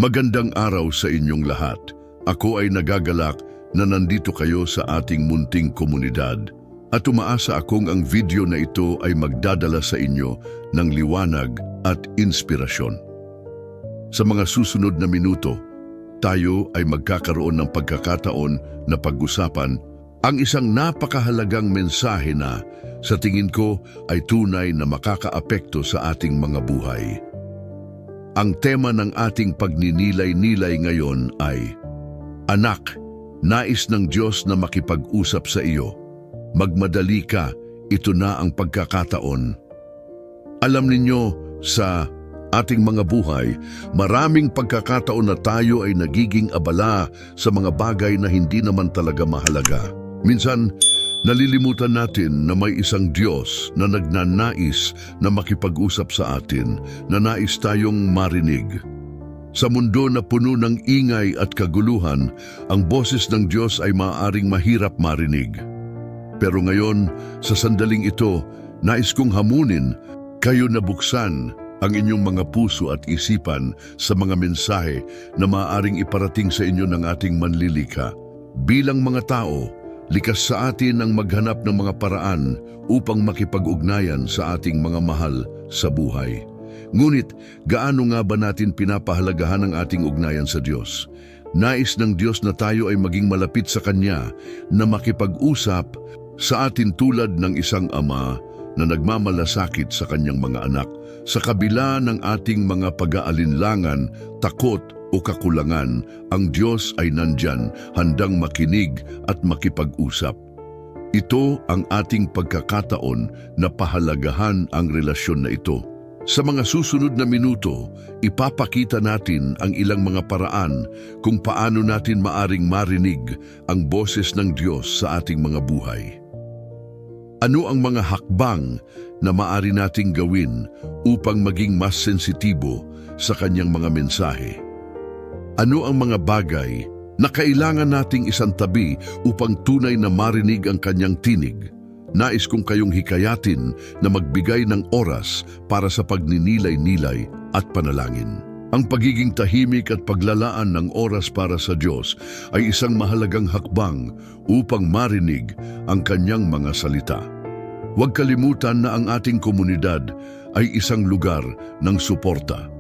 Magandang araw sa inyong lahat. Ako ay nagagalak na nandito kayo sa ating munting komunidad at umaasa akong ang video na ito ay magdadala sa inyo ng liwanag at inspirasyon. Sa mga susunod na minuto, tayo ay magkakaroon ng pagkakataon na pag-usapan ang isang napakahalagang mensahe na sa tingin ko ay tunay na makakaapekto sa ating mga buhay. Ang tema ng ating pagninilay-nilay ngayon ay, Anak, nais ng Diyos na makipag-usap sa iyo. Magmadali ka, ito na ang pagkakataon. Alam ninyo, sa ating mga buhay, maraming pagkakataon na tayo ay nagiging abala sa mga bagay na hindi naman talaga mahalaga. Minsan, nalilimutan natin na may isang Diyos na nagnanais na makipag-usap sa atin, na nais tayong marinig. Sa mundo na puno ng ingay at kaguluhan, ang boses ng Diyos ay maaaring mahirap marinig. Pero ngayon, sa sandaling ito, nais kong hamunin kayo na buksan ang inyong mga puso at isipan sa mga mensahe na maaaring iparating sa inyo ng ating manlilikha. Bilang mga tao, likas sa atin ang maghanap ng mga paraan upang makipag-ugnayan sa ating mga mahal sa buhay. Ngunit, gaano nga ba natin pinapahalagahan ang ating ugnayan sa Diyos? Nais ng Diyos na tayo ay maging malapit sa Kanya na makipag-usap sa atin tulad ng isang ama na nagmamalasakit sa kanyang mga anak sa kabila ng ating mga pag-aalinlangan, takot o kakulangan. Ang Diyos ay nandyan, handang makinig at makipag-usap. Ito ang ating pagkakataon na pahalagahan ang relasyon na ito. Sa mga susunod na minuto, ipapakita natin ang ilang mga paraan kung paano natin maaring marinig ang boses ng Diyos sa ating mga buhay. Ano ang mga hakbang na maaari nating gawin upang maging mas sensitibo sa kanyang mga mensahe? Ano ang mga bagay na kailangan nating isantabi upang tunay na marinig ang kanyang tinig? Nais kong kayong hikayatin na magbigay ng oras para sa pagninilay-nilay at panalangin. Ang pagiging tahimik at paglalaan ng oras para sa Diyos ay isang mahalagang hakbang upang marinig ang kanyang mga salita. Huwag kalimutan na ang ating komunidad ay isang lugar ng suporta.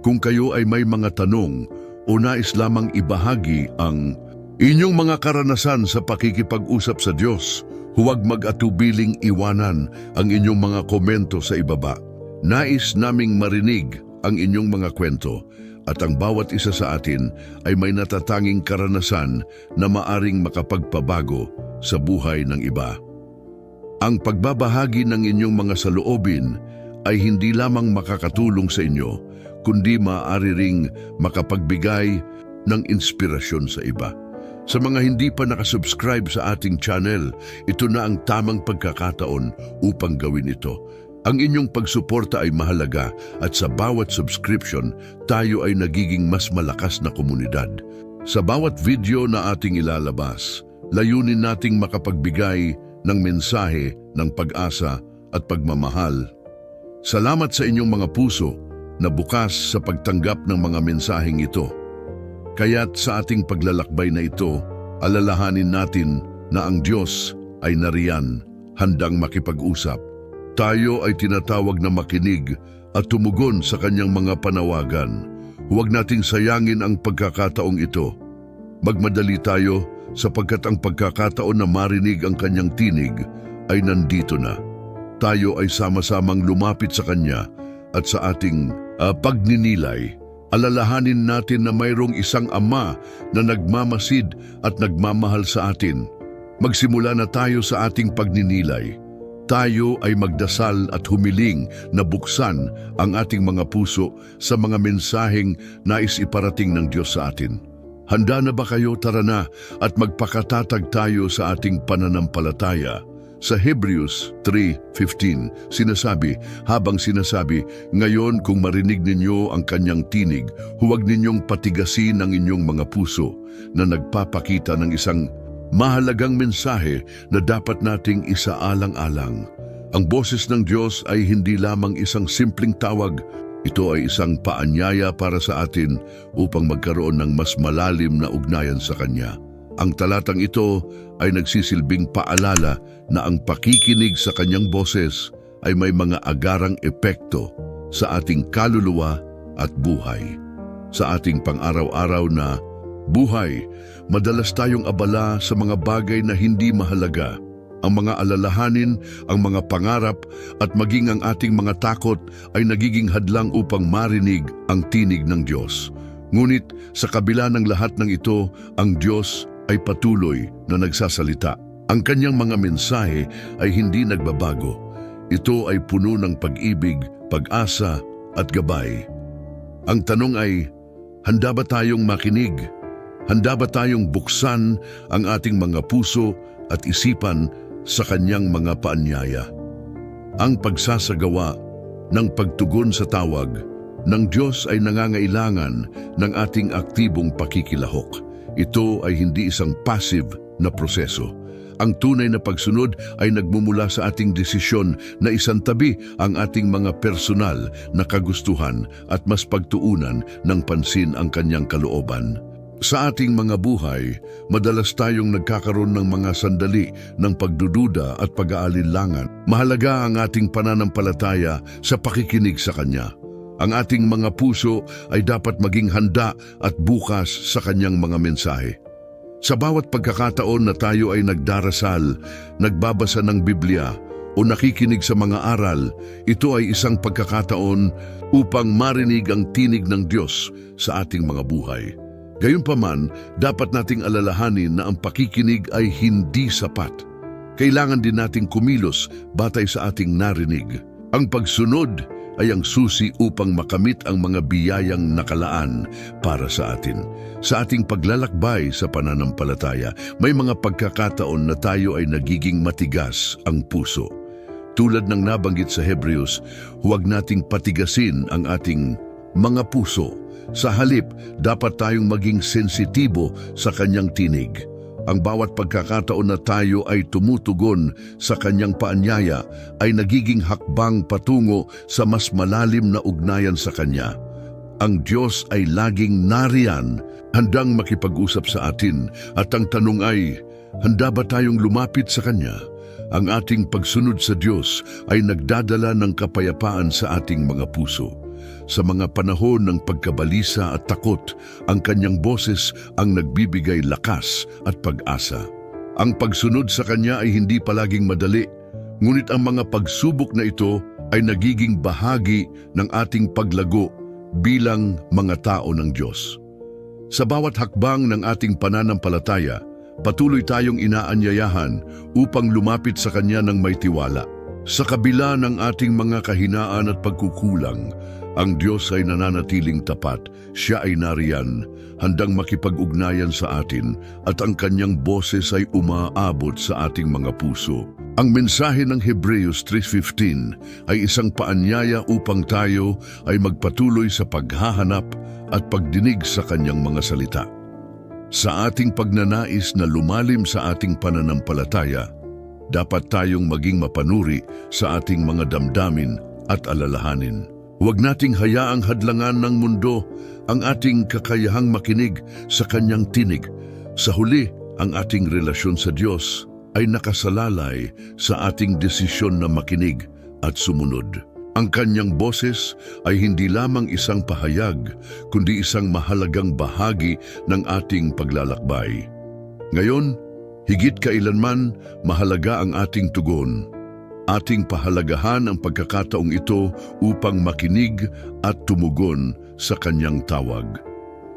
Kung kayo ay may mga tanong o nais lamang ibahagi ang inyong mga karanasan sa pakikipag-usap sa Diyos, huwag mag-atubiling iwanan ang inyong mga komento sa ibaba. Nais naming marinig ang inyong mga kwento at ang bawat isa sa atin ay may natatanging karanasan na maaring makapagpabago sa buhay ng iba. Ang pagbabahagi ng inyong mga saloobin ay hindi lamang makakatulong sa inyo, kundi maaari ring makapagbigay ng inspirasyon sa iba. Sa mga hindi pa nakasubscribe sa ating channel, ito na ang tamang pagkakataon upang gawin ito. Ang inyong pagsuporta ay mahalaga at sa bawat subscription, tayo ay nagiging mas malakas na komunidad. Sa bawat video na ating ilalabas, layunin nating makapagbigay ng mensahe ng pag-asa at pagmamahal. Salamat sa inyong mga puso na bukas sa pagtanggap ng mga mensaheng ito. Kaya't sa ating paglalakbay na ito, alalahanin natin na ang Diyos ay nariyan, handang makipag-usap. Tayo ay tinatawag na makinig at tumugon sa kanyang mga panawagan. Huwag nating sayangin ang pagkakataong ito. Magmadali tayo sapagkat ang pagkakataon na marinig ang kanyang tinig ay nandito na. Tayo ay sama-samang lumapit sa kanya at sa ating pagninilay. Alalahanin natin na mayroong isang ama na nagmamasid at nagmamahal sa atin. Magsimula na tayo sa ating pagninilay. Tayo ay magdasal at humiling na buksan ang ating mga puso sa mga mensaheng nais iparating ng Diyos sa atin. Handa na ba kayo? Tara na at magpakatatag tayo sa ating pananampalataya. Sa Hebrews 3:15, habang sinasabi, ngayon kung marinig ninyo ang kanyang tinig, huwag ninyong patigasin ang inyong mga puso, na nagpapakita ng isang mahalagang mensahe na dapat nating isaalang-alang. Ang boses ng Diyos ay hindi lamang isang simpleng tawag, Ito ay isang paanyaya para sa atin upang magkaroon ng mas malalim na ugnayan sa Kanya. Ang talatang ito ay nagsisilbing paalala na ang pakikinig sa Kanyang boses ay may mga agarang epekto sa ating kaluluwa at buhay. Sa ating pang-araw-araw na buhay, madalas tayong abala sa mga bagay na hindi mahalaga. Ang mga alalahanin, ang mga pangarap at maging ang ating mga takot ay nagiging hadlang upang marinig ang tinig ng Diyos. Ngunit sa kabila ng lahat ng ito, ang Diyos ay patuloy na nagsasalita. Ang Kanyang mga mensahe ay hindi nagbabago. Ito ay puno ng pag-ibig, pag-asa at gabay. Ang tanong ay, handa ba tayong makinig? Handa ba tayong buksan ang ating mga puso at isipan sa Kanyang mga paanyaya? Ang pagsasagawa ng pagtugon sa tawag ng Diyos ay nangangailangan ng ating aktibong pakikilahok. Ito ay hindi isang passive na proseso. Ang tunay na pagsunod ay nagmumula sa ating desisyon na isantabi ang ating mga personal na kagustuhan at mas pagtuunan ng pansin ang Kanyang kalooban. Sa ating mga buhay, madalas tayong nagkakaroon ng mga sandali ng pagdududa at pag-aalinlangan. Mahalaga ang ating pananampalataya sa pakikinig sa Kanya. Ang ating mga puso ay dapat maging handa at bukas sa Kanyang mga mensahe. Sa bawat pagkakataon na tayo ay nagdarasal, nagbabasa ng Biblia o nakikinig sa mga aral, ito ay isang pagkakataon upang marinig ang tinig ng Diyos sa ating mga buhay. Gayunpaman, dapat nating alalahanin na ang pakikinig ay hindi sapat. Kailangan din nating kumilos batay sa ating narinig. Ang pagsunod ay ang susi upang makamit ang mga biyayang nakalaan para sa atin. Sa ating paglalakbay sa pananampalataya, may mga pagkakataon na tayo ay nagiging matigas ang puso. Tulad ng nabanggit sa Hebrews, huwag nating patigasin ang ating mga puso. Sa halip, dapat tayong maging sensitibo sa Kanyang tinig. Ang bawat pagkakataon na tayo ay tumutugon sa Kanyang paanyaya ay nagiging hakbang patungo sa mas malalim na ugnayan sa Kanya. Ang Diyos ay laging nariyan, handang makipag-usap sa atin, at ang tanong ay, handa ba tayong lumapit sa Kanya? Ang ating pagsunod sa Diyos ay nagdadala ng kapayapaan sa ating mga puso. Sa mga panahon ng pagkabalisa at takot, ang Kanyang boses ang nagbibigay lakas at pag-asa. Ang pagsunod sa Kanya ay hindi palaging madali, ngunit ang mga pagsubok na ito ay nagiging bahagi ng ating paglago bilang mga tao ng Diyos. Sa bawat hakbang ng ating pananampalataya, patuloy tayong inaanyayahan upang lumapit sa Kanya ng may tiwala. Sa kabila ng ating mga kahinaan at pagkukulang, ang Diyos ay nananatiling tapat. Siya ay nariyan, handang makipag-ugnayan sa atin, at ang Kanyang boses ay umaabot sa ating mga puso. Ang mensahe ng Hebrews 3:15 ay isang paanyaya upang tayo ay magpatuloy sa paghahanap at pagdinig sa Kanyang mga salita. Sa ating pagnanais na lumalim sa ating pananampalataya, dapat tayong maging mapanuri sa ating mga damdamin at alalahanin. Huwag nating hayaang hadlangan ng mundo ang ating kakayahang makinig sa Kanyang tinig. Sa huli, ang ating relasyon sa Diyos ay nakasalalay sa ating desisyon na makinig at sumunod. Ang Kanyang boses ay hindi lamang isang pahayag, kundi isang mahalagang bahagi ng ating paglalakbay. Ngayon, higit kailanman, mahalaga ang ating tugon. Ating pahalagahan ang pagkakataong ito upang makinig at tumugon sa Kanyang tawag.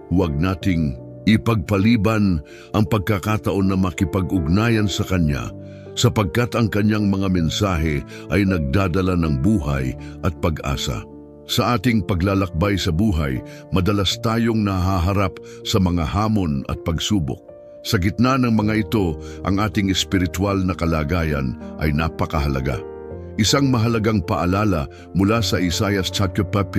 Huwag nating ipagpaliban ang pagkakataon na makipag-ugnayan sa Kanya, sapagkat ang Kanyang mga mensahe ay nagdadala ng buhay at pag-asa. Sa ating paglalakbay sa buhay, madalas tayong nahaharap sa mga hamon at pagsubok. Sa gitna ng mga ito, ang ating espiritual na kalagayan ay napakahalaga. Isang mahalagang paalala mula sa Isaiah chapter 6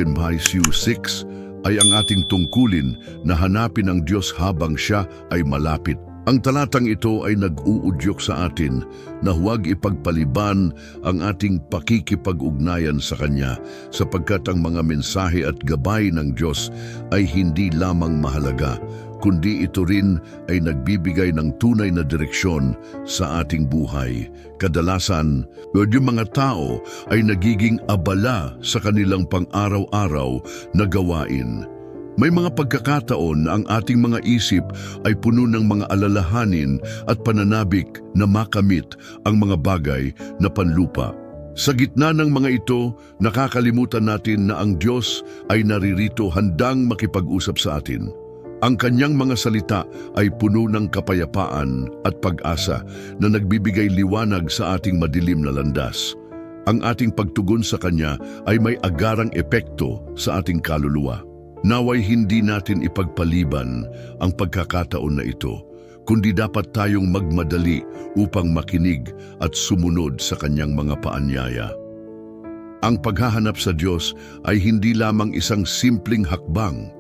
ay ang ating tungkulin na hanapin ang Diyos habang Siya ay malapit. Ang talatang ito ay nag-uudyok sa atin na huwag ipagpaliban ang ating pakikipag-ugnayan sa Kanya sapagkat ang mga mensahe at gabay ng Diyos ay hindi lamang mahalaga, kundi ito rin ay nagbibigay ng tunay na direksyon sa ating buhay. Kadalasan, yung mga tao ay nagiging abala sa kanilang pang-araw-araw na gawain. May mga pagkakataon na ang ating mga isip ay puno ng mga alalahanin at pananabik na makamit ang mga bagay na panlupa. Sa gitna ng mga ito, nakakalimutan natin na ang Diyos ay naririto handang makipag-usap sa atin. Ang Kanyang mga salita ay puno ng kapayapaan at pag-asa na nagbibigay liwanag sa ating madilim na landas. Ang ating pagtugon sa Kanya ay may agarang epekto sa ating kaluluwa. Naway hindi natin ipagpaliban ang pagkakataon na ito, kundi dapat tayong magmadali upang makinig at sumunod sa Kanyang mga paanyaya. Ang paghahanap sa Diyos ay hindi lamang isang simpleng hakbang.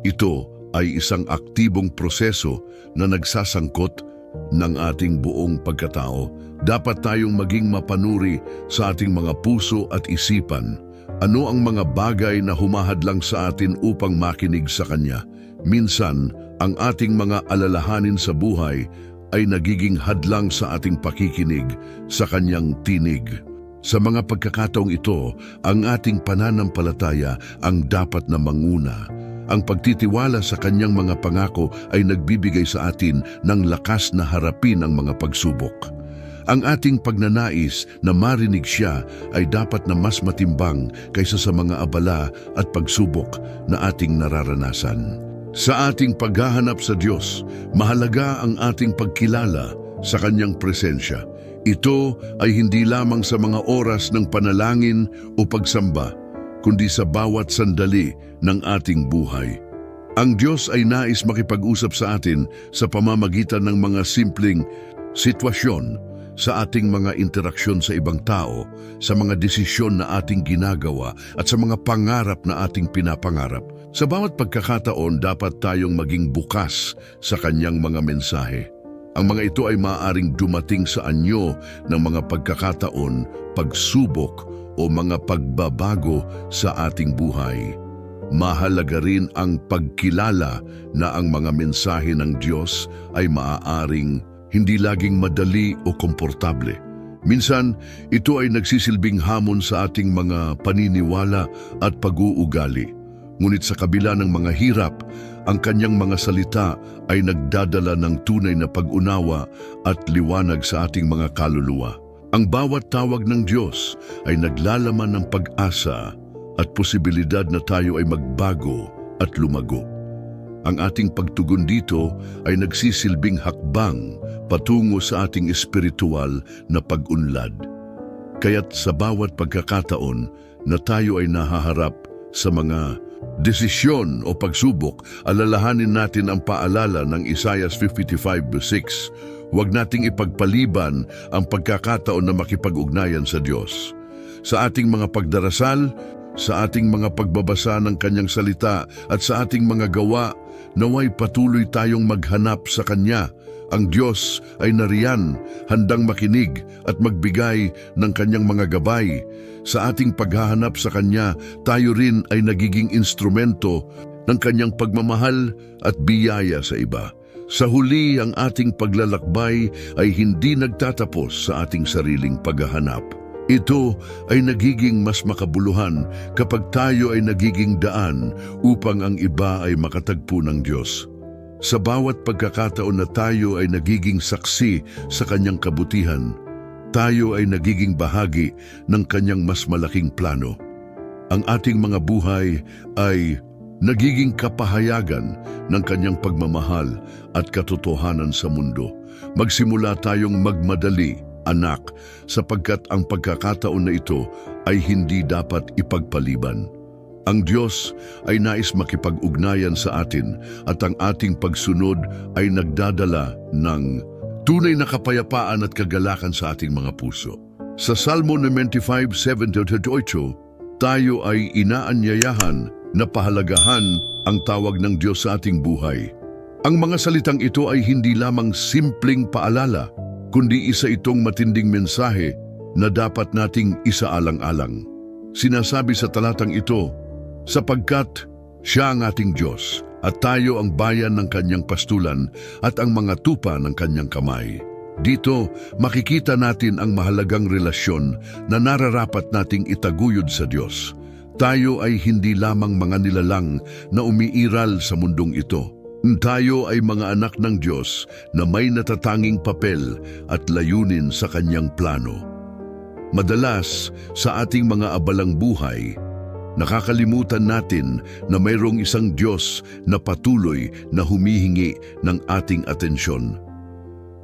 Ito ay isang aktibong proseso na nagsasangkot ng ating buong pagkatao. Dapat tayong maging mapanuri sa ating mga puso at isipan. Ano ang mga bagay na humahadlang sa atin upang makinig sa Kanya? Minsan, ang ating mga alalahanin sa buhay ay nagiging hadlang sa ating pakikinig sa Kanyang tinig. Sa mga pagkakataong ito, ang ating pananampalataya ang dapat na manguna. Ang pagtitiwala sa Kanyang mga pangako ay nagbibigay sa atin ng lakas na harapin ang mga pagsubok. Ang ating pagnanais na marinig Siya ay dapat na mas matimbang kaysa sa mga abala at pagsubok na ating nararanasan. Sa ating paghahanap sa Diyos, mahalaga ang ating pagkilala sa Kanyang presensya. Ito ay hindi lamang sa mga oras ng panalangin o pagsamba, kundi sa bawat sandali ng ating buhay. Ang Diyos ay nais makipag-usap sa atin sa pamamagitan ng mga simpleng sitwasyon, sa ating mga interaksyon sa ibang tao, sa mga desisyon na ating ginagawa at sa mga pangarap na ating pinapangarap. Sa bawat pagkakataon, dapat tayong maging bukas sa Kanyang mga mensahe. Ang mga ito ay maaaring dumating sa anyo ng mga pagkakataon, pagsubok o mga pagbabago sa ating buhay. Mahalaga rin ang pagkilala na ang mga mensahe ng Diyos ay maaaring hindi laging madali o komportable. Minsan, ito ay nagsisilbing hamon sa ating mga paniniwala at pag-uugali. Ngunit sa kabila ng mga hirap, ang Kanyang mga salita ay nagdadala ng tunay na pag-unawa at liwanag sa ating mga kaluluwa. Ang bawat tawag ng Diyos ay naglalaman ng pag-asa at posibilidad na tayo ay magbago at lumago. Ang ating pagtugon dito ay nagsisilbing hakbang patungo sa ating espiritual na pag-unlad. Kaya't sa bawat pagkakataon na tayo ay nahaharap sa mga desisyon o pagsubok, alalahanin natin ang paalala ng Isaiah 55:6. Huwag nating ipagpaliban ang pagkakataon na makipag-ugnayan sa Diyos. Sa ating mga pagdarasal, sa ating mga pagbabasa ng Kanyang salita at sa ating mga gawa, naway patuloy tayong maghanap sa Kanya. Ang Diyos ay nariyan, handang makinig at magbigay ng Kanyang mga gabay. Sa ating paghahanap sa Kanya, tayo rin ay nagiging instrumento ng Kanyang pagmamahal at biyaya sa iba. Sa huli, ang ating paglalakbay ay hindi nagtatapos sa ating sariling paghahanap. Ito ay nagiging mas makabuluhan kapag tayo ay nagiging daan upang ang iba ay makatagpo ng Diyos. Sa bawat pagkakataon na tayo ay nagiging saksi sa Kanyang kabutihan, tayo ay nagiging bahagi ng Kanyang mas malaking plano. Ang ating mga buhay ay nagiging kapahayagan ng Kanyang pagmamahal at katotohanan sa mundo. Magsimula tayong magmadali, anak, sapagkat ang pagkakataon na ito ay hindi dapat ipagpaliban. Ang Diyos ay nais makipag-ugnayan sa atin at ang ating pagsunod ay nagdadala ng tunay na kapayapaan at kagalakan sa ating mga puso. Sa Salmo 95:7-8, tayo ay inaanyayahan na pahalagahan ang tawag ng Diyos sa ating buhay. Ang mga salitang ito ay hindi lamang simpleng paalala, kundi isa itong matinding mensahe na dapat nating isaalang-alang. Sinasabi sa talatang ito, sapagkat siya ang ating Diyos at tayo ang bayan ng kanyang pastulan at ang mga tupa ng kanyang kamay. Dito, makikita natin ang mahalagang relasyon na nararapat nating itaguyod sa Diyos. Tayo ay hindi lamang mga nilalang na umiiral sa mundong ito. Tayo ay mga anak ng Diyos na may natatanging papel at layunin sa kanyang plano. Madalas, sa ating mga abalang buhay, nakakalimutan natin na mayroong isang Diyos na patuloy na humihingi ng ating atensyon.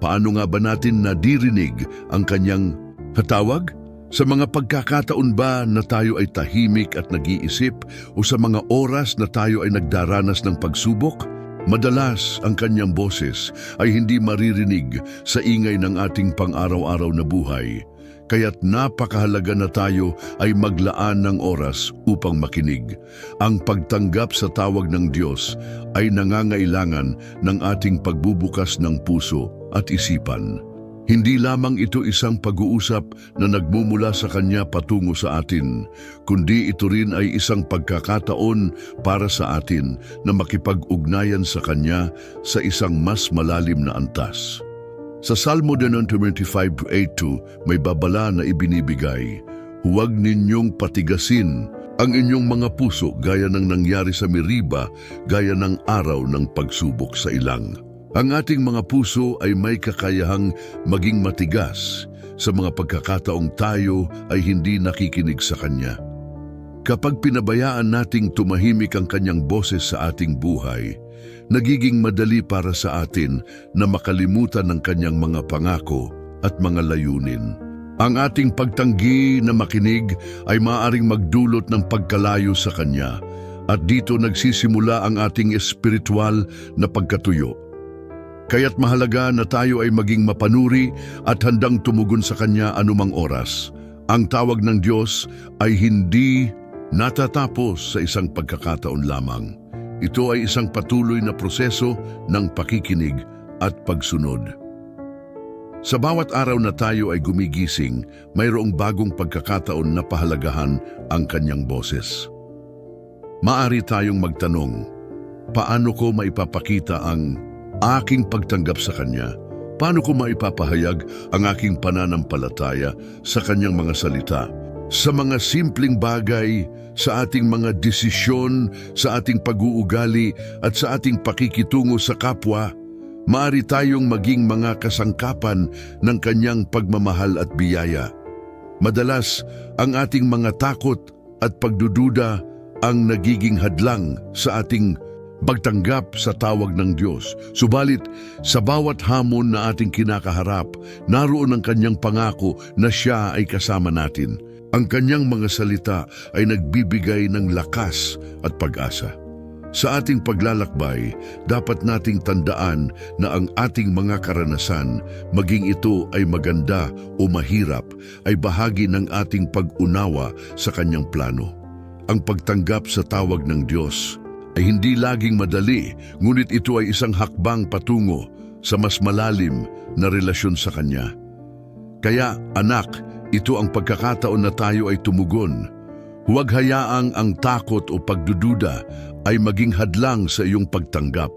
Paano nga ba natin nadirinig ang kanyang hatawag? Sa mga pagkakataon ba na tayo ay tahimik at nag-iisip o sa mga oras na tayo ay nagdaranas ng pagsubok? Madalas ang kanyang boses ay hindi maririnig sa ingay ng ating pang-araw-araw na buhay. Kaya't napakahalaga na tayo ay maglaan ng oras upang makinig. Ang pagtanggap sa tawag ng Diyos ay nangangailangan ng ating pagbubukas ng puso at isipan. Hindi lamang ito isang pag-uusap na nagmumula sa Kanya patungo sa atin, kundi ito rin ay isang pagkakataon para sa atin na makipag-ugnayan sa Kanya sa isang mas malalim na antas. Sa Salmo 25:8 may babala na ibinibigay, huwag ninyong patigasin ang inyong mga puso gaya ng nangyari sa Meriba, gaya ng araw ng pagsubok sa ilang. Ang ating mga puso ay may kakayahang maging matigas sa mga pagkakataong tayo ay hindi nakikinig sa Kanya. Kapag pinabayaan nating tumahimik ang Kanyang boses sa ating buhay, nagiging madali para sa atin na makalimutan ang Kanyang mga pangako at mga layunin. Ang ating pagtanggi na makinig ay maaaring magdulot ng pagkalayo sa Kanya at dito nagsisimula ang ating espiritual na pagkatuyo. Kaya't mahalaga na tayo ay maging mapanuri at handang tumugon sa Kanya anumang oras. Ang tawag ng Diyos ay hindi natatapos sa isang pagkakataon lamang. Ito ay isang patuloy na proseso ng pakikinig at pagsunod. Sa bawat araw na tayo ay gumigising, mayroong bagong pagkakataon na pahalagahan ang Kanyang boses. Maari tayong magtanong, paano ko maipapakita ang aking pagtanggap sa Kanya? Paano ko maipapahayag ang aking pananampalataya sa Kanyang mga salita? Sa mga simpleng bagay, sa ating mga desisyon, sa ating pag-uugali at sa ating pakikitungo sa kapwa, maaari tayong maging mga kasangkapan ng Kanyang pagmamahal at biyaya. Madalas, ang ating mga takot at pagdududa ang nagiging hadlang sa ating pagtanggap sa tawag ng Diyos. Subalit, sa bawat hamon na ating kinakaharap, naroon ang Kanyang pangako na Siya ay kasama natin. Ang Kanyang mga salita ay nagbibigay ng lakas at pag-asa. Sa ating paglalakbay, dapat nating tandaan na ang ating mga karanasan, maging ito ay maganda o mahirap, ay bahagi ng ating pag-unawa sa Kanyang plano. Ang pagtanggap sa tawag ng Diyos ay hindi laging madali, ngunit ito ay isang hakbang patungo sa mas malalim na relasyon sa Kanya. Kaya, anak, ito ang pagkakataon na tayo ay tumugon. Huwag hayaang ang takot o pagdududa ay maging hadlang sa iyong pagtanggap.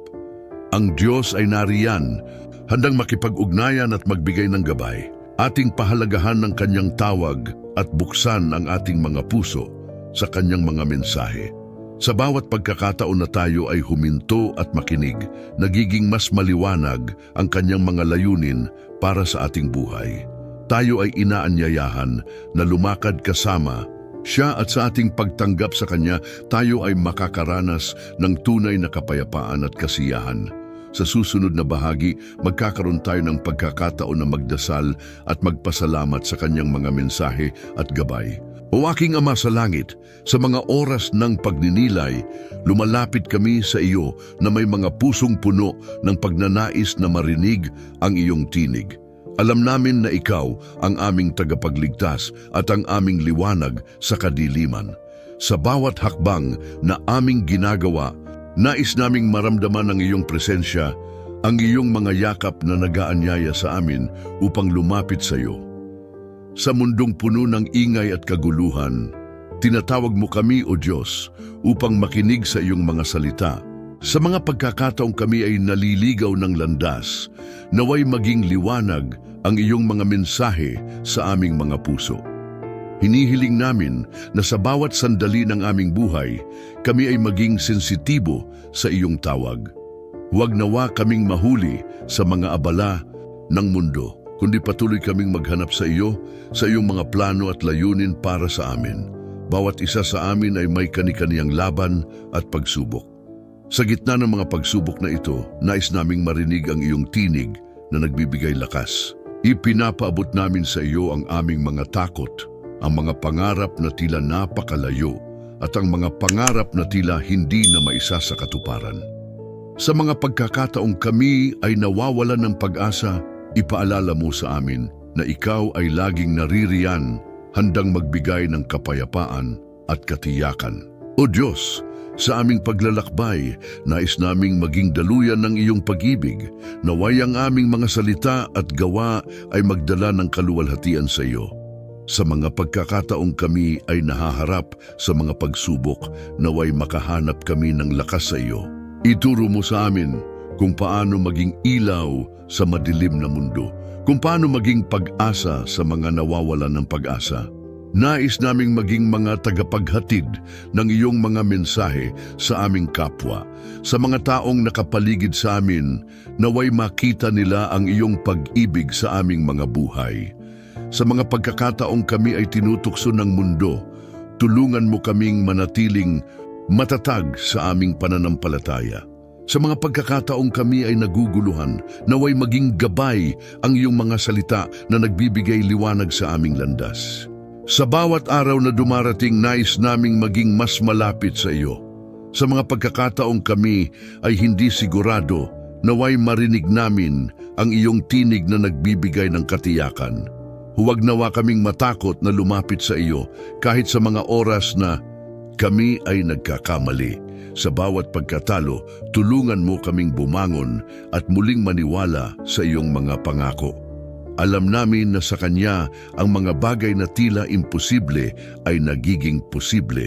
Ang Diyos ay nariyan, handang makipag-ugnayan at magbigay ng gabay. Ating pahalagahan ng Kanyang tawag at buksan ang ating mga puso sa Kanyang mga mensahe. Sa bawat pagkakataon na tayo ay huminto at makinig, nagiging mas maliwanag ang Kanyang mga layunin para sa ating buhay. Tayo ay inaanyayahan na lumakad kasama Siya at sa ating pagtanggap sa Kanya, tayo ay makakaranas ng tunay na kapayapaan at kasiyahan. Sa susunod na bahagi, magkakaroon tayo ng pagkakataon na magdasal at magpasalamat sa Kanyang mga mensahe at gabay. O aking Ama sa langit, sa mga oras ng pagninilay, lumalapit kami sa iyo na may mga pusong puno ng pagnanais na marinig ang iyong tinig. Alam namin na ikaw ang aming tagapagligtas at ang aming liwanag sa kadiliman. Sa bawat hakbang na aming ginagawa, Nais naming maramdaman ang iyong presensya, ang iyong mga yakap na nagaanyaya sa amin upang lumapit sa iyo. Sa mundong puno ng ingay at kaguluhan, tinatawag mo kami, O Diyos, upang makinig sa iyong mga salita. Sa mga pagkakataong kami ay naliligaw ng landas, naway maging liwanag ang iyong mga mensahe sa aming mga puso. Hinihiling namin na sa bawat sandali ng aming buhay, kami ay maging sensitibo sa iyong tawag. Huwag nawa kaming mahuli sa mga abala ng mundo, kundi patuloy kaming maghanap sa iyo, sa iyong mga plano at layunin para sa amin. Bawat isa sa amin ay may kani-kaniyang laban at pagsubok. Sa gitna ng mga pagsubok na ito, nais naming marinig ang iyong tinig na nagbibigay lakas. Ipinapaabot namin sa iyo ang aming mga takot, ang mga pangarap na tila napakalayo, at ang mga pangarap na tila hindi na maisa sa katuparan. Sa mga pagkakataong kami ay nawawalan ng pag-asa, ipaalala mo sa amin na ikaw ay laging naririyan, handang magbigay ng kapayapaan at katiyakan. O Diyos, sa aming paglalakbay, nais naming maging daluyan ng iyong pag-ibig, naway ang aming mga salita at gawa ay magdala ng kaluwalhatian sa iyo. Sa mga pagkakataong kami ay nahaharap sa mga pagsubok, naway makahanap kami ng lakas sa iyo. Ituro mo sa amin kung paano maging ilaw sa madilim na mundo, kung paano maging pag-asa sa mga nawawalan ng pag-asa. Nais naming maging mga tagapaghatid ng iyong mga mensahe sa aming kapwa, sa mga taong nakapaligid sa amin, naway makita nila ang iyong pag-ibig sa aming mga buhay. Sa mga pagkakataong kami ay tinutukso ng mundo, tulungan mo kaming manatiling matatag sa aming pananampalataya. Sa mga pagkakataong kami ay naguguluhan, naway maging gabay ang iyong mga salita na nagbibigay liwanag sa aming landas. Sa bawat araw na dumarating, nais naming maging mas malapit sa iyo. Sa mga pagkakataong kami ay hindi sigurado, naway marinig namin ang iyong tinig na nagbibigay ng katiyakan. Huwag nawa kaming matakot na lumapit sa iyo kahit sa mga oras na kami ay nagkakamali. Sa bawat pagkatalo, tulungan mo kaming bumangon at muling maniwala sa iyong mga pangako. Alam namin na sa Kanya ang mga bagay na tila imposible ay nagiging posible.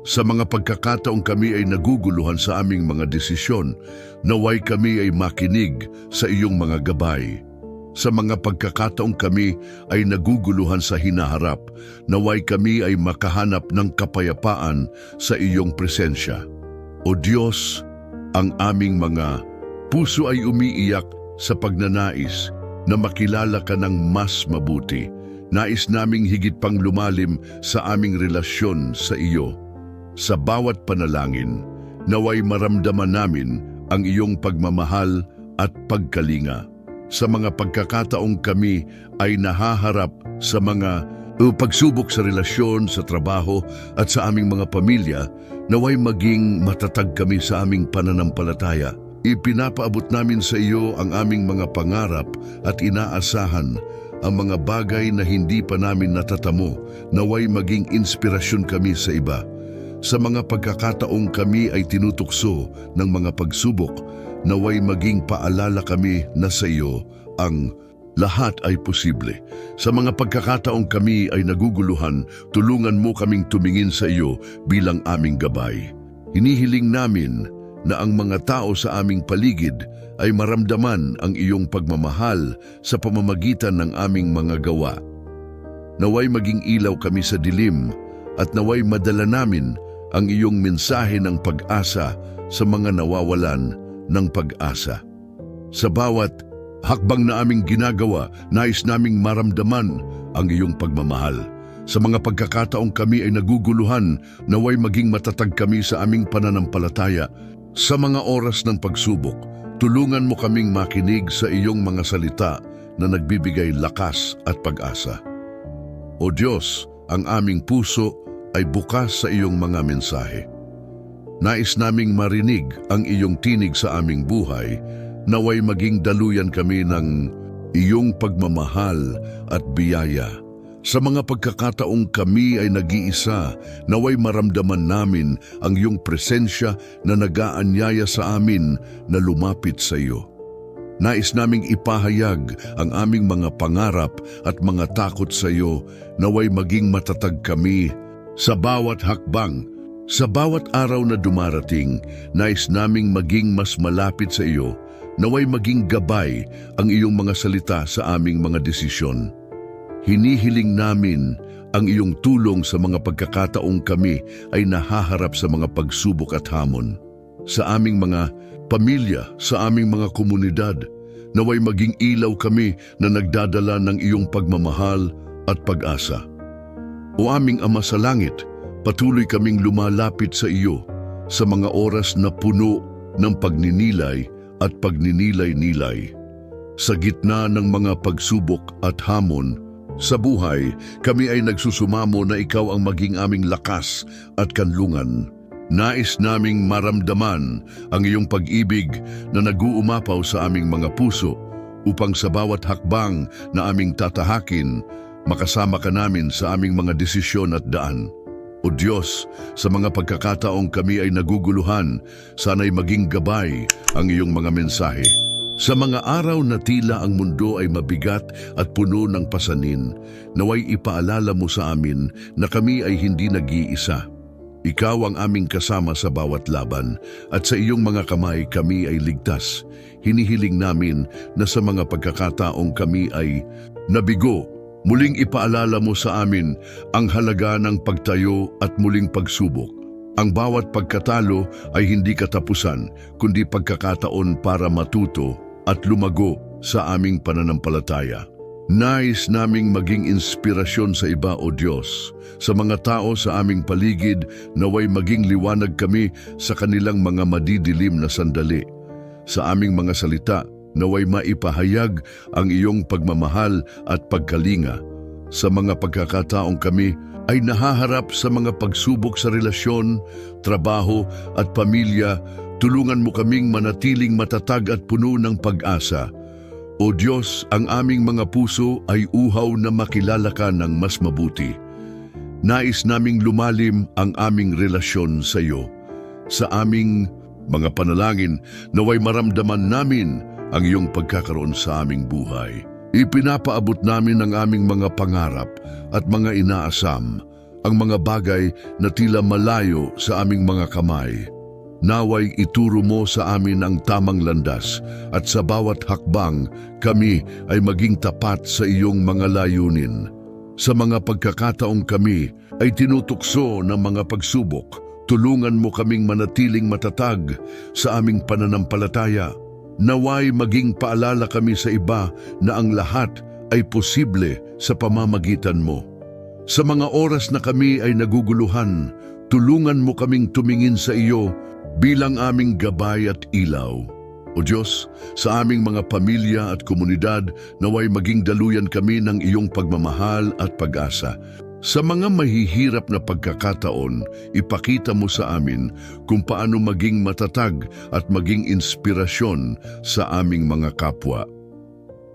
Sa mga pagkakataong kami ay naguguluhan sa aming mga desisyon, naway kami ay makinig sa iyong mga gabay. Sa mga pagkakataong kami ay naguguluhan sa hinaharap, naway kami ay makahanap ng kapayapaan sa iyong presensya. O Diyos, ang aming mga puso ay umiiyak sa pagnanais na makilala ka ng mas mabuti. Nais naming higit pang lumalim sa aming relasyon sa iyo. Sa bawat panalangin, naway maramdaman namin ang iyong pagmamahal at pagkalinga. Sa mga pagkakataong kami ay nahaharap sa mga pagsubok sa relasyon, sa trabaho at sa aming mga pamilya, naway maging matatag kami sa aming pananampalataya. Ipinapaabot namin sa iyo ang aming mga pangarap at inaasahan ang mga bagay na hindi pa namin natatamo, naway maging inspirasyon kami sa iba. Sa mga pagkakataong kami ay tinutukso ng mga pagsubok, naway maging paalala kami na sa iyo ang lahat ay posible. Sa mga pagkakataong kami ay naguguluhan, tulungan mo kaming tumingin sa iyo bilang aming gabay. Hinihiling namin na ang mga tao sa aming paligid ay maramdaman ang iyong pagmamahal sa pamamagitan ng aming mga gawa. Naway maging ilaw kami sa dilim at naway madala namin ang iyong mensahe ng pag-asa sa mga nawawalan ng pag-asa. Sa bawat hakbang na aming ginagawa, nais naming maramdaman ang iyong pagmamahal. Sa mga pagkakataong kami ay naguguluhan, naway maging matatag kami sa aming pananampalataya. Sa mga oras ng pagsubok, tulungan mo kaming makinig sa iyong mga salita na nagbibigay lakas at pag-asa. O Diyos, ang aming puso ay bukas sa iyong mga mensahe. Nais naming marinig ang iyong tinig sa aming buhay, naway maging daluyan kami ng iyong pagmamahal at biyaya. Sa mga pagkakataong kami ay nag-iisa, naway maramdaman namin ang iyong presensya na nag-aanyaya sa amin na lumapit sa iyo. Nais naming ipahayag ang aming mga pangarap at mga takot sa iyo, naway maging matatag kami sa bawat hakbang. Sa bawat araw na dumarating, nais naming maging mas malapit sa iyo, naway maging gabay ang iyong mga salita sa aming mga desisyon. Hinihiling namin ang iyong tulong sa mga pagkakataong kami ay nahaharap sa mga pagsubok at hamon. Sa aming mga pamilya, sa aming mga komunidad, naway maging ilaw kami na nagdadala ng iyong pagmamahal at pag-asa. O aming Ama sa langit, patuloy kaming lumalapit sa iyo sa mga oras na puno ng pagninilay at pagninilay-nilay. Sa gitna ng mga pagsubok at hamon sa buhay, kami ay nagsusumamo na ikaw ang maging aming lakas at kanlungan. Nais naming maramdaman ang iyong pag-ibig na nag-uumapaw sa aming mga puso upang sa bawat hakbang na aming tatahakin, makasama ka namin sa aming mga desisyon at daan. O Diyos, sa mga pagkakataong kami ay naguguluhan, sana'y maging gabay ang iyong mga mensahe. Sa mga araw na tila ang mundo ay mabigat at puno ng pasanin, naway ipaalala mo sa amin na kami ay hindi nag-iisa. Ikaw ang aming kasama sa bawat laban at sa iyong mga kamay kami ay ligtas. Hinihiling namin na sa mga pagkakataong kami ay nabigo, muling ipaalala mo sa amin ang halaga ng pagtayo at muling pagsubok. Ang bawat pagkatalo ay hindi katapusan, kundi pagkakataon para matuto at lumago sa aming pananampalataya. Nais naming maging inspirasyon sa iba, O Diyos, sa mga tao sa aming paligid, naway maging liwanag kami sa kanilang mga madidilim na sandali. Sa aming mga salita, naway maipahayag ang iyong pagmamahal at pagkalinga. Sa mga pagkakataong kami ay nahaharap sa mga pagsubok sa relasyon, trabaho at pamilya, tulungan mo kaming manatiling matatag at puno ng pag-asa. O Diyos, ang aming mga puso ay uhaw na makilala ka ng mas mabuti. Nais naming lumalim ang aming relasyon sa iyo. Sa aming mga panalangin, naway maramdaman namin ang iyong pagkakaroon sa aming buhay. Ipinapaabot namin ang aming mga pangarap at mga inaasam, ang mga bagay na tila malayo sa aming mga kamay. Naway ituro mo sa amin ang tamang landas at sa bawat hakbang kami ay maging tapat sa iyong mga layunin. Sa mga pagkakataong kami ay tinutukso ng mga pagsubok, tulungan mo kaming manatiling matatag sa aming pananampalataya. Naway maging paalala kami sa iba na ang lahat ay posible sa pamamagitan mo. Sa mga oras na kami ay naguguluhan, tulungan mo kaming tumingin sa iyo bilang aming gabay at ilaw. O Diyos, sa aming mga pamilya at komunidad, naway maging daluyan kami ng iyong pagmamahal at pag-asa. Sa mga mahihirap na pagkakataon, ipakita mo sa amin kung paano maging matatag at maging inspirasyon sa aming mga kapwa.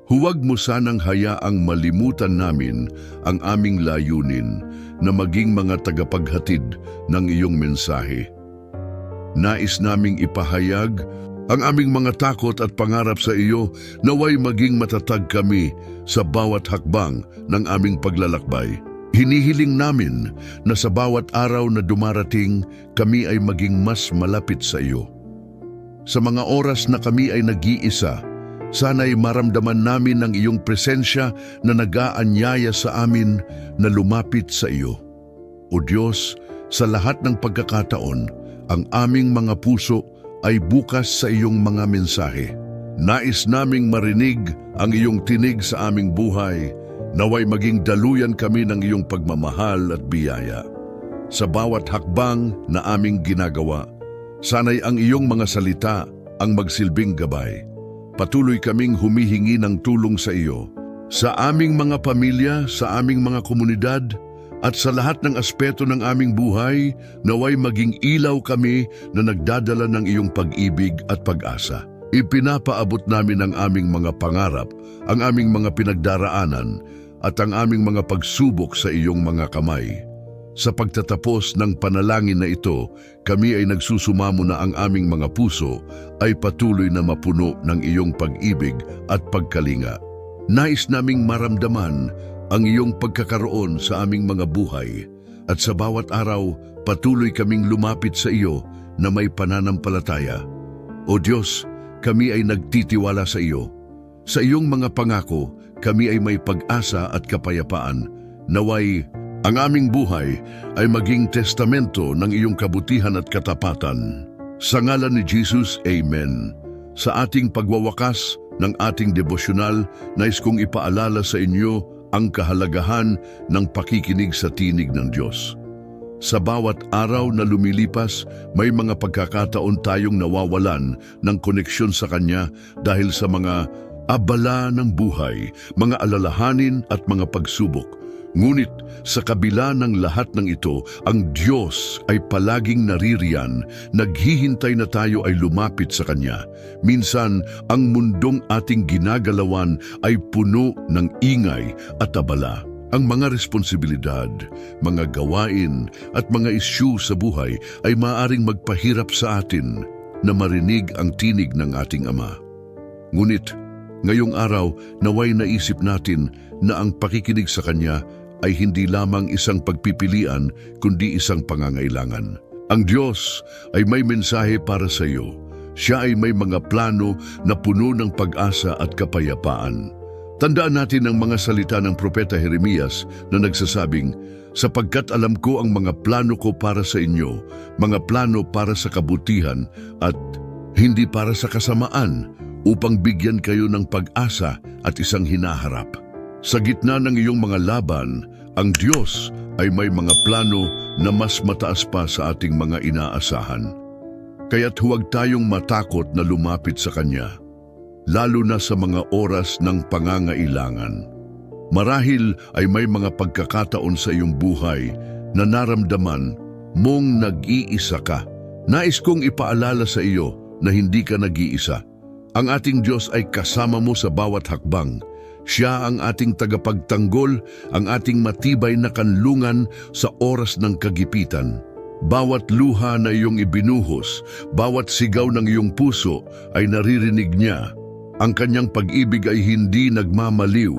Huwag mo sanang hayaang malimutan namin ang aming layunin na maging mga tagapaghatid ng iyong mensahe. Nais naming ipahayag ang aming mga takot at pangarap sa iyo, naway maging matatag kami sa bawat hakbang ng aming paglalakbay. Hinihiling namin na sa bawat araw na dumarating, kami ay maging mas malapit sa iyo. Sa mga oras na kami ay nag-iisa, sana'y maramdaman namin ang iyong presensya na nag-aanyaya sa amin na lumapit sa iyo. O Diyos, sa lahat ng pagkakataon, ang aming mga puso ay bukas sa iyong mga mensahe. Nais naming marinig ang iyong tinig sa aming buhay, naway maging daluyan kami ng iyong pagmamahal at biyaya. Sa bawat hakbang na aming ginagawa, sana'y ang iyong mga salita ang magsilbing gabay. Patuloy kaming humihingi ng tulong sa iyo. Sa aming mga pamilya, sa aming mga komunidad, at sa lahat ng aspeto ng aming buhay, naway maging ilaw kami na nagdadala ng iyong pag-ibig at pag-asa. Ipinapaabot namin ang aming mga pangarap, ang aming mga pinagdaraanan, at ang aming mga pagsubok sa iyong mga kamay. Sa pagtatapos ng panalangin na ito, kami ay nagsusumamo na ang aming mga puso ay patuloy na mapuno ng iyong pag-ibig at pagkalinga. Nais naming maramdaman ang iyong pagkakaroon sa aming mga buhay at sa bawat araw patuloy kaming lumapit sa iyo na may pananampalataya. O Diyos, kami ay nagtitiwala sa iyo. Sa iyong mga pangako, kami ay may pag-asa at kapayapaan. Naway ang aming buhay ay maging testamento ng iyong kabutihan at katapatan. Sa ngalan ni Jesus, Amen. Sa ating pagwawakas ng ating devosyonal, nais kong ipaalala sa inyo ang kahalagahan ng pakikinig sa tinig ng Diyos. Sa bawat araw na lumilipas, may mga pagkakataon tayong nawawalan ng koneksyon sa Kanya dahil sa mga abala ng buhay, mga alalahanin at mga pagsubok. Ngunit sa kabila ng lahat ng ito, ang Diyos ay palaging naririyan, naghihintay na tayo ay lumapit sa Kanya. Minsan, ang mundong ating ginagalawan ay puno ng ingay at abala. Ang mga responsibilidad, mga gawain at mga isyu sa buhay ay maaaring magpahirap sa atin na marinig ang tinig ng ating Ama. Ngunit, ngayong araw, naway naisip natin na ang pakikinig sa Kanya ay hindi lamang isang pagpipilian kundi isang pangangailangan. Ang Diyos ay may mensahe para sa iyo. Siya ay may mga plano na puno ng pag-asa at kapayapaan. Tandaan natin ang mga salita ng Propeta Jeremias na nagsasabing, "Sapagkat alam ko ang mga plano ko para sa inyo, mga plano para sa kabutihan at hindi para sa kasamaan, upang bigyan kayo ng pag-asa at isang hinaharap." Sa gitna ng iyong mga laban, ang Diyos ay may mga plano na mas mataas pa sa ating mga inaasahan. Kaya't huwag tayong matakot na lumapit sa Kanya, lalo na sa mga oras ng pangangailangan. Marahil ay may mga pagkakataon sa iyong buhay na naramdaman mong nag-iisa ka. Nais kong ipaalala sa iyo na hindi ka nag-iisa. Ang ating Diyos ay kasama mo sa bawat hakbang. Siya ang ating tagapagtanggol, ang ating matibay na kanlungan sa oras ng kagipitan. Bawat luha na iyong ibinuhos, bawat sigaw ng iyong puso ay naririnig niya. Ang Kanyang pag-ibig ay hindi nagmamaliw.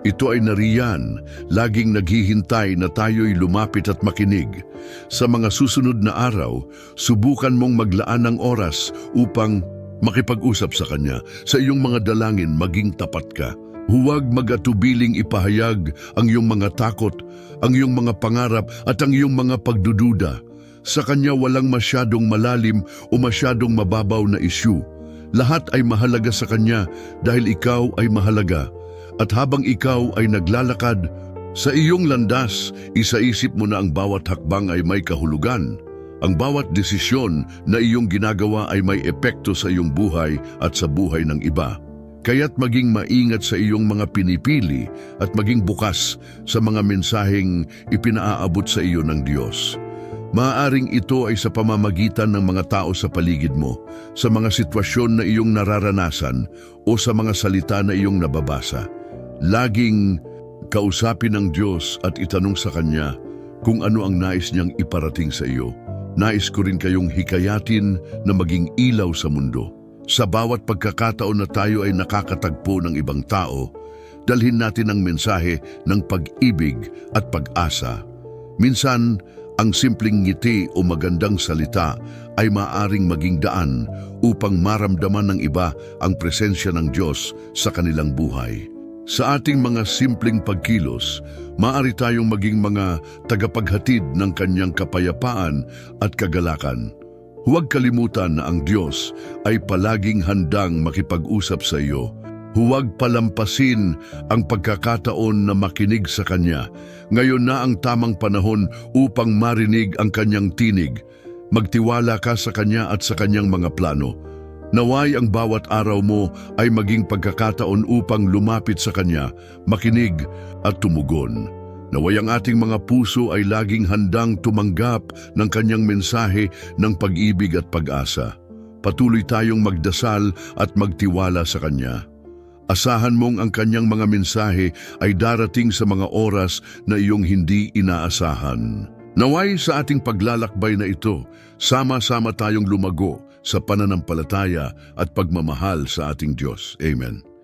Ito ay nariyan, laging naghihintay na tayo'y lumapit at makinig. Sa mga susunod na araw, subukan mong maglaan ng oras upang makipag-usap sa Kanya. Sa iyong mga dalangin, maging tapat ka. Huwag mag-atubiling ipahayag ang iyong mga takot, ang iyong mga pangarap at ang iyong mga pagdududa. Sa Kanya walang masyadong malalim o masyadong mababaw na isyu. Lahat ay mahalaga sa Kanya dahil ikaw ay mahalaga. At habang ikaw ay naglalakad sa iyong landas, isaisip mo na ang bawat hakbang ay may kahulugan. Ang bawat desisyon na iyong ginagawa ay may epekto sa iyong buhay at sa buhay ng iba. Kaya't maging maingat sa iyong mga pinipili at maging bukas sa mga mensaheng ipinaaabot sa iyo ng Diyos. Maaaring ito ay sa pamamagitan ng mga tao sa paligid mo, sa mga sitwasyon na iyong nararanasan o sa mga salita na iyong nababasa. Laging kausapin ng Diyos at itanong sa Kanya kung ano ang nais niyang iparating sa iyo. Nais ko rin kayong hikayatin na maging ilaw sa mundo. Sa bawat pagkakataon na tayo ay nakakatagpo ng ibang tao, dalhin natin ang mensahe ng pag-ibig at pag-asa. Minsan, ang simpleng ngiti o magandang salita ay maaring maging daan upang maramdaman ng iba ang presensya ng Diyos sa kanilang buhay. Sa ating mga simpleng pagkilos, maaari tayong maging mga tagapaghatid ng Kanyang kapayapaan at kagalakan. Huwag kalimutan na ang Diyos ay palaging handang makipag-usap sa iyo. Huwag palampasin ang pagkakataon na makinig sa Kanya. Ngayon na ang tamang panahon upang marinig ang Kanyang tinig. Magtiwala ka sa Kanya at sa Kanyang mga plano. Naway ang bawat araw mo ay maging pagkakataon upang lumapit sa Kanya, makinig at tumugon. Naway ang ating mga puso ay laging handang tumanggap ng Kanyang mensahe ng pag-ibig at pag-asa. Patuloy tayong magdasal at magtiwala sa Kanya. Asahan mong ang kanyang mga mensahe ay darating sa mga oras na iyong hindi inaasahan. Naway sa ating paglalakbay na ito, sama-sama tayong lumago sa pananampalataya at pagmamahal sa ating Diyos. Amen.